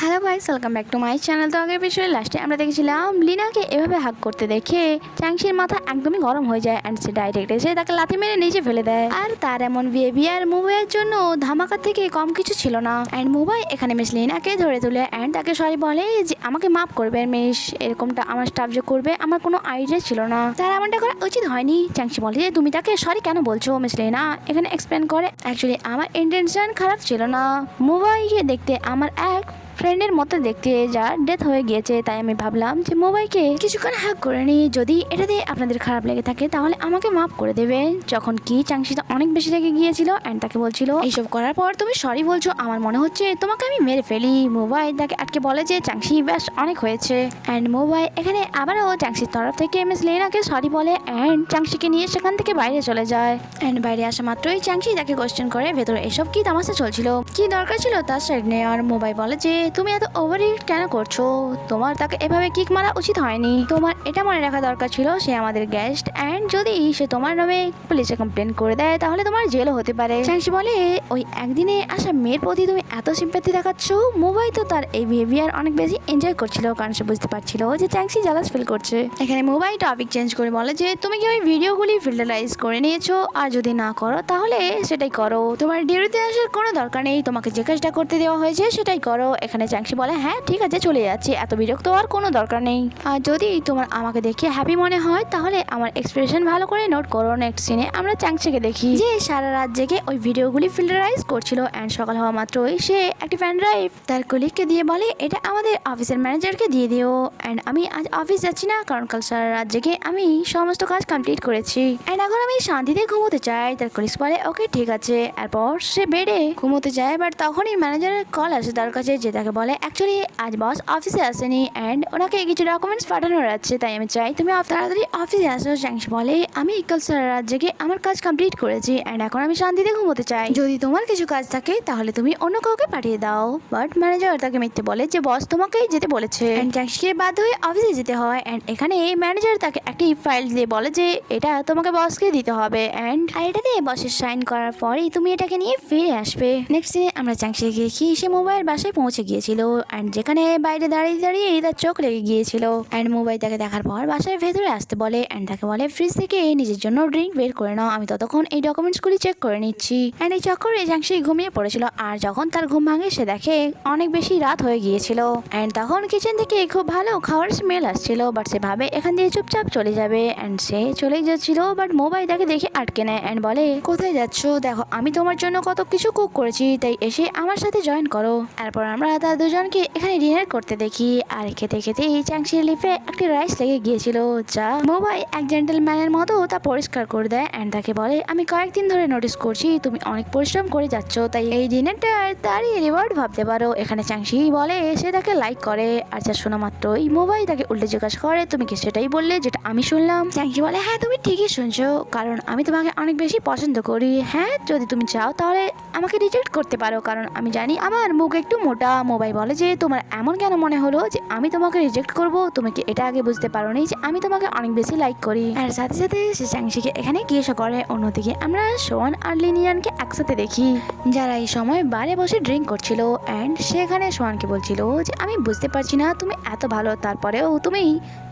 Hello guys, welcome back to my channel. তো আগের বিষয়ে লাস্টে আমরা দেখেছিলাম লিনাকে এভাবে হাগ করতে দেখে চ্যাংশির মাথা একদমই গরম হয়ে যায় অ্যান্ড সে ডাইরেক্ট এসে তাকে লাথি মেরে নিচে ফেলে দেয়। আর তার এমন বিহেভিয়ার মুভাইয়ের জন্য ধামাকার থেকে কম কিছু ছিল না। অ্যান্ড মুভাই এখানে মিস লিনাকে ধরে তুলে অ্যান্ড তাকে সরি বলে যে আমাকে মাফ করবে মিস, এরকমটা আমার স্টাফ যে করবে আমার কোনো আইডিয়া ছিল না, তার এমনটা করা উচিত হয়নি। চ্যাংশি বলে যে তুমি তাকে সরি কেন বলছো। মিস লিনা এখানে এক্সপ্লেন করে অ্যাকচুয়ালি আমার ইন্টেনশন খারাপ ছিল না, মুভাইকে দেখতে আমার এক ফ্রেন্ডের মতো দেখতে, যার ডেথ হয়ে গিয়েছে, তাই আমি ভাবলাম যে মোবাইলকে কিছুক্ষণ হ্যাক করে নি। যদি এটাতে আপনাদের খারাপ লেগে থাকে তাহলে আমাকে মাফ করে দেবেন। যখন কি চাংশি অনেক বেশি রেগে গিয়েছিল অ্যান্ড তাকে বলছিল এইসব করার পর তুমি সরি বলছো, আমার মনে হচ্ছে তোমাকে আমি মেরে ফেলি। মোবাইল তাকে আটকে বলে যে চাংশি ব্যাস অনেক হয়েছে। অ্যান্ড মোবাইল এখানে আবারও চাংশির তরফ থেকে মিস লেনাকে সরি বলে অ্যান্ড চাংশিকে নিয়ে সেখান থেকে বাইরে চলে যায়। অ্যান্ড বাইরে আসা মাত্রই চাংশি তাকে কোয়েশ্চেন করে ভেতরে এসব কি তামাশা চলছিল, কি দরকার ছিল তার সাইড নেওয়ার। মোবাইল বলে যে তুমি এত ওভার কেন করছো, তোমার তাকে এভাবে কিক মারা উচিত হয়নি, তোমার এটা মনে রাখা দরকার ছিল সে আমাদের গেস্ট অ্যান্ড যদি সে তোমার নামে পুলিশে কমপ্লেন করে দেয় তাহলে তোমার জেলও হতে পারে। চাংশি বলে ওই একদিনে আসা মেয়ের প্রতি তুমি এত সিম্প্যাথি দেখাচ্ছ। মোবাইল তো তার এই বিহেভিয়ার অনেক বেশি এনজয় করছিল কারণ সে বুঝতে পারছিল যে চাংশি জালাস ফিল করছে। এখানে মোবাইল টপিক চেঞ্জ করে বলে যে তুমি কি ওই ভিডিওগুলি ফিল্টারাইজ করে নিয়েছো, আর যদি না করো তাহলে সেটাই করো, তোমার ডিউটিতে আসার কোনো দরকার নেই, তোমাকে যে কাজটা করতে দেওয়া হয়েছে সেটাই করো। এখানে চাংশি বলে হ্যাঁ ঠিক আছে চলে যাচ্ছি, এত বিরক্ত হওয়ার কোনো দরকার নেই, আর যদি তোমার আমাকে দেখে হ্যাপি মনে হয় তাহলে আমার এক্সপ্রেশন ভালো করে নোট করো। নেক্সট সিনে আমরা চাংশিকে দেখি যে সারা রাত জেগে ওই ভিডিওগুলি ফিল্টারাইজ করছিল অ্যান্ড সকাল হওয়া মাত্রই সে একটি ফ্যান ড্রাইভ তার কলিগকে দিয়ে বলে এটা আমাদের অফিসের ম্যানেজারকে দিয়ে দিও অ্যান্ড আমি আজ অফিস যাচ্ছি না কারণ কাল সারা রাত জেগে আমি সমস্ত কাজ কমপ্লিট করেছি অ্যান্ড এখন আমি শান্তিতে ঘুমোতে চাই। তার কলিগ বলে ওকে ঠিক আছে, এরপর সে বেডে ঘুমোতে যায়। বাট তখনই ম্যানেজারের কল আসে তার কাছে, যে তাকে বলে অ্যাকচুয়ালি আজ বস অফিসে আসেনি অ্যান্ড ওনাকে কিছু ডকুমেন্টস পাঠানোর আছে, তাই আমি চাই তুমি তাড়াতাড়ি অফিসে আসো। চাংশি বলে আমি কাল সারা রাত জেগে আমার কাজ কমপ্লিট করেছি অ্যান্ড এখন আমি শান্তিতে ঘুমোতে চাই, যদি তোমার কিছু কাজ থাকে তাহলে তুমি অন্য কাউকে পাঠিয়ে দাও। বাট ম্যানেজার তাকে মিথ্যে বলে যে বস তোমাকেই যেতে বলেছে অ্যান্ড চাংশিকে বাধ্য হয়ে অফিসে যেতে হয় অ্যান্ড এখানে ম্যানেজার তাকে একটি ফাইল দিয়ে বলে যে এটা তোমাকে বসকে দিতে হবে অ্যান্ড এটাতে বসের সাইন করার পরেই তুমি এটাকে নিয়ে ফিরে আসবে। নেক্সট দিনে আমরা চাংশিকে দেখি সে মোবাইল বাসায় পৌঁছে গিয়েছিল অ্যান্ড যেখানে বাইরে দাঁড়িয়ে দাঁড়িয়ে তার চোখ লেগে গিয়েছিল অ্যান্ড মোবাইল তাকে দেখার পর বাসায় ভেতরে আসতে বলে অ্যান্ড তাকে বলে ফ্রিজ থেকে নিজের জন্য ড্রিঙ্ক বের করে নাও, আমি ততক্ষণ এই ডকুমেন্টসগুলি চেক করে নিচ্ছি। অ্যান্ড এই চক্করে চাংশি ঘুমিয়ে পড়েছিল আর যখন তার ঘুম ভাঙে সে দেখে অনেক বেশি রাত হয়ে গিয়েছিল অ্যান্ড তখন কিচেন থেকে খুব ভালো খাওয়ার স্মেল আসছিল। বাট সে ভাবে এখান দিয়ে চুপচাপ চলে যাবে অ্যান্ড সে চলে যাচ্ছিল বাট মোবাইল তাকে দেখে আটকে নেয় অ্যান্ড বলে কোথায় যাচ্ছ, দেখো আমি তোমার জন্য কত কিছু কুক করেছি, তাই এসে আমার সাথে জয়েন করো। এরপর আমরা তার দুজনকে এখানে ডিনার করতে দেখি আর খেতে খেতে চাংশির লিফে একটি রাইস লেগে গিয়েছিল, যা মোবাইল এক জেন্টলম্যানের মতো তা পরিষ্কার করে দেয় অ্যান্ড তাকে বলে আমি কয়েকদিন ধরে নোটিস করছি তুমি অনেক পরিশ্রম করে যাচ্ছ, তাই এই ডিনারটা তারই রিওয়ার্ড ভাবতে পারো। এখানে চাংশি বলে সে তাকে লাইক করে আর যা শোনা মাত্রই মোবাইল তাকে উল্টে জিজ্ঞাসা করে তুমি কি সেটাই বললে যেটা আমি শুনলাম। চাংশি বলে হ্যাঁ তুমি ঠিকই শুনছো, কারণ আমি তোমাকে অনেক বেশি পছন্দ করি, হ্যাঁ যদি তুমি চাও তাহলে আমাকে রিজেক্ট করতে পারো কারণ আমি জানি আমার মুখ একটু মোটা। মোবাইল বলে যে তোমার এমন কেন মনে হলো যে আমি তোমাকে রিজেক্ট করব, তুমি কি এটা আগে বুঝতে পারো নি যে আমি তোমাকে অনেক বেশি লাইক করি। আর সাথে সাথে সে চাংশিকে এখানে জিজ্ঞাসা করে। অন্যদিকে আমরা সোয়ান আর লিনিয়ানকে একসাথে দেখি যারা এই সময় বারে বসে ড্রিঙ্ক করছিল অ্যান্ড সেখানে সোয়ানকে বলছিল যে আমি বুঝতে পারছি না তুমি এত ভালো তারপরেও তুমি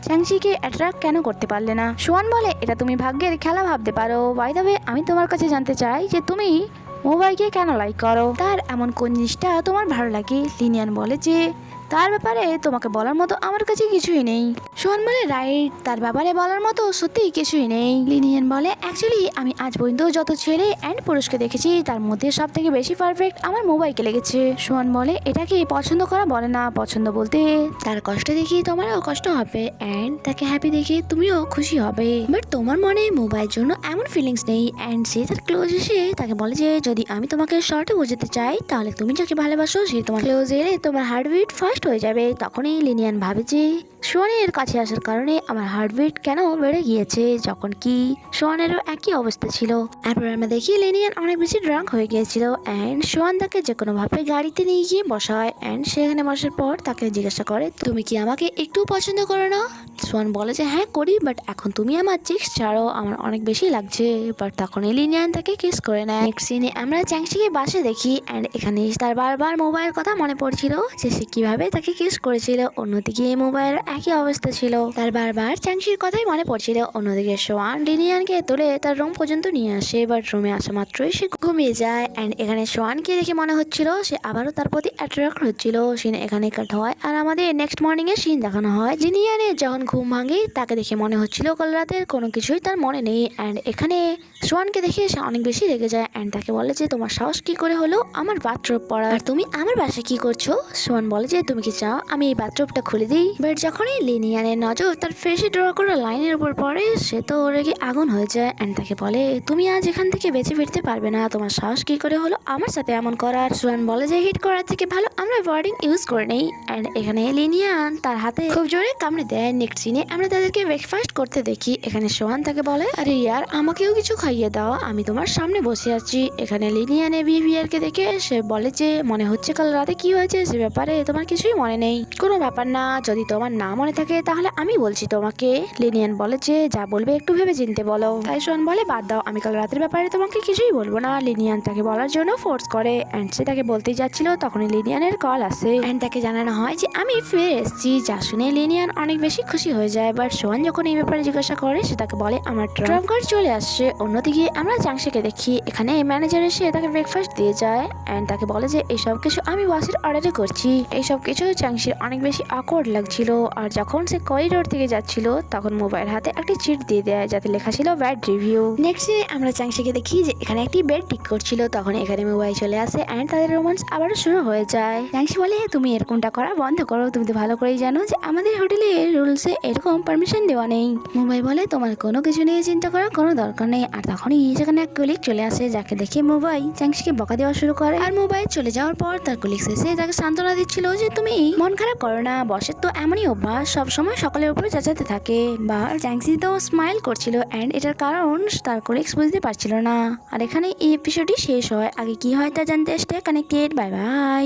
চাংশিকে অ্যাট্রাক্ট কেন করতে পারলে না। সোয়ান বলে এটা তুমি ভাগ্যের খেলা ভাবতে পারো, বাই দ্য ওয়ে আমি তোমার কাছে জানতে চাই যে তুমি মোবাইলকে কেন লাইক করো, তার এমন কোন জিনিসটা তোমার ভালো লাগে। লিনিয়ান বলে যে তার ব্যাপারে তোমাকে বলার মতো আমার কাছে কিছুই নেই। সোহান বলে রাইট, তার ব্যাপারে বলার মতো সত্যি কিছুই নেই। লিনিয়ান বলে অ্যাকচুয়ালি আমি আজ পর্যন্ত যত ছেলে অ্যান্ড পুরুষকে দেখেছি তার মধ্যে সব থেকে বেশি পারফেক্ট আমার মোবাইলকে লেগেছে। সোহান বলে এটাকে পছন্দ করা বলে না, পছন্দ বলতে তার কষ্ট দেখি তোমারও কষ্ট হবে অ্যান্ড তাকে হ্যাপি দেখে তুমিও খুশি হবে, বাট তোমার মনে মোবাইলের জন্য এমন ফিলিংস নেই। অ্যান্ড সে তার ক্লোজ এসে তাকে বলে যে যদি আমি তোমাকে শর্টে বোঝাতে চাই তাহলে তুমি যাকে ভালোবাসো সে তোমার ক্লোজ এলে তোমার হার্টবিট ফার্স্ট হয়ে যাবে। তখনই লিনিয়ান ভাবে যে সোয়ানের কাছে আসার কারণে আমার হার্টবিট কেন বেড়ে গিয়েছে, যখন কি সোয়ানেরও একই অবস্থা ছিল। এরপর আমরা দেখি লিনিয়ান অনেক বেশি ড্রাঙ্ক হয়ে গিয়েছিল অ্যান্ড সোয়ান তাকে যে কোনো ভাবে গাড়িতে নিয়ে গিয়ে বসায় অ্যান্ড সেখানে বসার পর তাকে জিজ্ঞাসা করে, তুমি কি আমাকে একটু পছন্দ করো না? সোয়ান বলে যে হ্যাঁ করি, বাট এখন তুমি আমার চিক্স ছাড়ো, আমার অনেক বেশি লাগছে। বাট তখন লিনিয়ান তাকে কিস করে নেয়। নেক্সট সিনে আমরা চ্যাংশিকে বাসে দেখি অ্যান্ড এখানে তার বারবার মোবাইলের কথা মনে পড়ছিল যে সে কিভাবে তাকে কিস করেছিল। অন্যদিকে মোবাইলের একই অবস্থা ছিল, তার বারবার চ্যাংশির কথাই মনে পড়ছিল। অন্যদিকে সোয়ান লিনিয়ানকে তুলে তার রুম পর্যন্ত নিয়ে আসে, বাট রুমে আসা মাত্রই সে ঘুমিয়ে যায় অ্যান্ড এখানে সোয়ানকে দেখে মনে হচ্ছিল সে আবারও তার প্রতি অ্যাট্রাক্ট হচ্ছিল। সিন এখানে কাট হয় আর আমাদের নেক্সট মর্নিং এর সিন দেখানো হয়। লিনিয়ানের যখন ঘুম ভাঙে তাকে দেখে মনে হচ্ছিল কাল রাতের কোনো কিছুই তার মনে নেই অ্যান্ড এখানে সোয়ানকে দেখে সে অনেক বেশি রেগে যায় অ্যান্ড তাকে বলে যে তোমার সাহস কি করে হলো আমার বাথরুম পড়ার, আর তুমি আমার বাসায় কি করছো? সোয়ান বলে যে তুমি কি চাও আমি এই বাথরুমটা খুলে দিই? বাট যখনই লিনিয়ানের নজর তার ফেসে ড্র করা লাইনের উপর পড়ে সে তো রেগে আগুন হয়ে যায় অ্যান্ড তাকে বলে তুমি আজ এখান থেকে বেঁচে ফিরতে পারবে না, তোমার সাহস কি করে হলো আমার সাথে এমন করার? সোয়ান বলে যে হিট করার থেকে ভালো আমরা ওয়ার্ডিং ইউজ করে নেই অ্যান্ড এখানে লিনিয়ান তার হাতে খুব জোরে কামড়ে দেয়। নেক্সট সিনে আমরা তাদেরকে ব্রেকফাস্ট করতে দেখি। এখানে সোহান তাকে বলে আরে ইয়ার আমাকেও কিছু খাইয়ে দাও, আমি তোমার সামনে বসে আছি। এখানে লিনিয়ানের বিহেভিয়ারকে দেখে সে বলে যে মনে হচ্ছে কাল রাতে কি হয়েছে সে ব্যাপারে তোমার কিছুই মনে নেই। কোনো ব্যাপার না, যদি তোমার না মনে থাকে তাহলে আমি বলছি তোমাকে। লিনিয়ান বলে যে যা বলবে একটু ভেবে চিনতে বলো। তাই সোহান বলে বাদ দাও, আমি কাল রাতের ব্যাপারে তোমাকে কিছুই বলবো না। লিনিয়ান তাকে বলার জন্য ফোর্স করে অ্যান্ড সে তাকে বলতেই যাচ্ছিল তখনই লিনিয়ানের কল আসে অ্যান্ড তাকে জানানো হয় যে আমি ফিরে এসেছি। যা শুনে লিনিয়ান অনেক বেশি খুশি হয়ে যায়। বাট সোহান যখন এই ব্যাপারে জিজ্ঞাসা করে সে তাকে বলে আমার ট্রাম্প কার্ড চলে আসছে। অন্যদিকে আমরা চাংশিকে দেখি এখানে ম্যানেজার এসে তাকে ব্রেকফাস্ট দিয়ে যায় অ্যান্ড তাকে বলে যে এইসব কিছু আমি বসের অর্ডারে করছি। এইসব কিছু চাংশির অনেক বেশি অকওয়ার্ড লাগছিল। আর যখন সে করিডোর থেকে যাচ্ছিল তখন মোবাইল হাতে একটি চিট দিয়ে দেয় যাতে লেখা ছিল ব্যাড রিভিউ। নেক্সট ডে আমরা চাংশিকে দেখি যে এখানে একটি বেড ঠিক করছিল, তখন এখানে মোবাইল চলে আসে অ্যান্ড তাদের রোমান্স আবারও শুরু হয়ে যায়। চাংশি বলে তুমি এরকমটা করা বন্ধ করো, তুমি তো ভালো করেই জানো যে আমাদের হোটেলের রুলসে এরকম পারমিশন দেওয়া নেই। মোবাইল বলে তোমার কোনো কিছু নিয়ে চিন্তা করার কোনো দরকার নেই। আর তখনই সেখানে এক কলিগ চলে আসে যাকে দেখে মোবাইল চাংশিকে বকা দেওয়া শুরু করে। আর মোবাইল চলে যাওয়ার পর তার কলিগ এসে তাকে সান্ত্বনা দিচ্ছিল যে তুমি মন খারাপ করো না, বসের তো এমনই অভ্যাস সবসময় সকালের উপরে চেঁচাতে থাকে। বা চাংশি তো স্মাইল করছিল অ্যান্ড এটার কারণ তার কলিগস বুঝতে পারছিল না। আর এখানে এই এপিসোডটি শেষ হয়। আগে কি হয় তা জানতে স্টে কানেক্টেড। Bye bye.